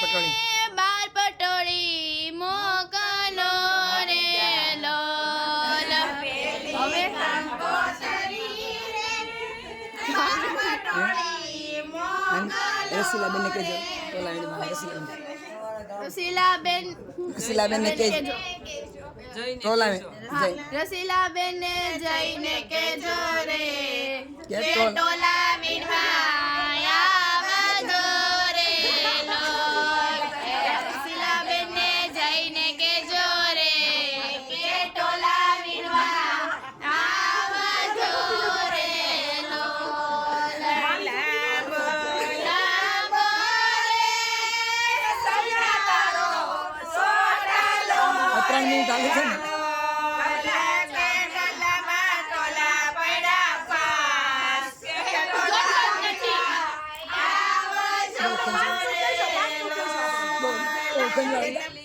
પટોળી બાર પટોળી મોકલો રે લોલ હવે રસીલાબેન ને કહેજો રસીલાબેન ને કહેજો ટોલાવે રસીલાબેન ને જઈને કેજો રે કે કે ટોલા મીઠા આવજો રે લોલ રસીલાબેન ને જઈને કેજો રે કે ટોલા મીઠા આવજો રે લોલ લાંબો રે સૈયારો સોટાલો 3 મિનિટ ચાલુ છે ને આવજો રે લોલ